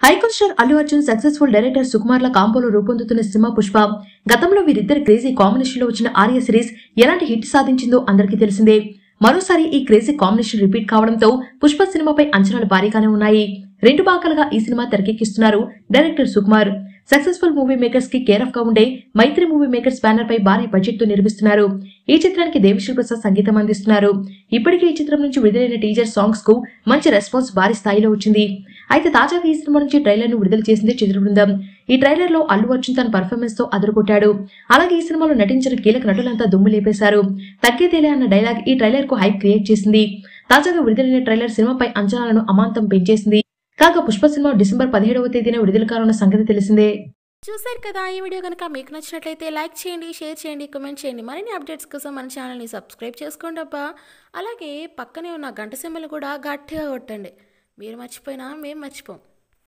Icon star Allu Arjun successful director సుకుమార్ల కాంబోలో రూపొందుతున్న సినిమా పుష్ప. గతంలో వీరిద్దరి క్రేజీ కాంబినేషన్ లో వచ్చిన ఆర్య సిరీస్ ఎలాంటి హిట్ సాధించిందో అందరికీ తెలిసిందే. మరోసారి ఈ క్రేజీ కాంబినేషన్ రిపీట్ కావడంతో పుష్ప సినిమాపై అంచనాలు భారీగానే ఉన్నాయి. 2 భాగాలుగా ఈ సినిమా తెరకెక్కిస్తున్నారు director Sukumar. Successful movie makers కి కేర్ ఆఫ్ గా ఉండే మైత్రి మూవీ మేకర్స్ బ్యానర్ పై భారీ బడ్జెట్ తో నిర్మిస్తున్నారు. ఈ చిత్రానికి దేవిశ్రీ ప్రసాద్ సంగీతం అందిస్తున్నారు. ఇప్పటికే ఈ చిత్రం నుంచి విడుదలైన టీజర్ సాంగ్స్ కు మంచి రెస్పాన్స్ భారీ స్థాయిలో వచ్చింది. అయితే తాజాగా ఈ సినిమా నుంచి ట్రైలర్ ను విడుదల చేసింది చిత్ర బృందం. ఈ ట్రైలర్ లో అల్లు అర్జున్ తన పర్ఫార్మెన్స్ తో అదరగొట్టాడు. అలాగే ఈ సినిమాలో నటించిన కీలక నటులంతా దుమ్ము లేపేశారు. తగ్గేదేలే అన్న డైలాగ్ ఈ ట్రైలర్ కు హైప్ క్రియేట్ చేసింది. తాజాగా విడుదలైన ట్రైలర్ సినిమాపై అంచనాలను అమాంతం పెంచేసింది. కాగా పుష్ప సినిమా డిసెంబర్ 17వ తేదీన విడుదల కానున్న సంగతి తెలిసిందే. చూసారు కదా, ఈ వీడియో కనుక మీకు నచ్చినట్లయితే లైక్ చేయండి, షేర్ చేయండి, కామెంట్ చేయండి. మరిన్ని అప్డేట్స్ కోసం మన ఛానల్ని సబ్స్క్రైబ్ చేసుకోండి అబ్బా. అలాగే పక్కనే ఉన్న గంట సింబల్ కూడా గట్టిగా కొట్టండి. మీరు మర్చిపోయినా మేము మర్చిపోం.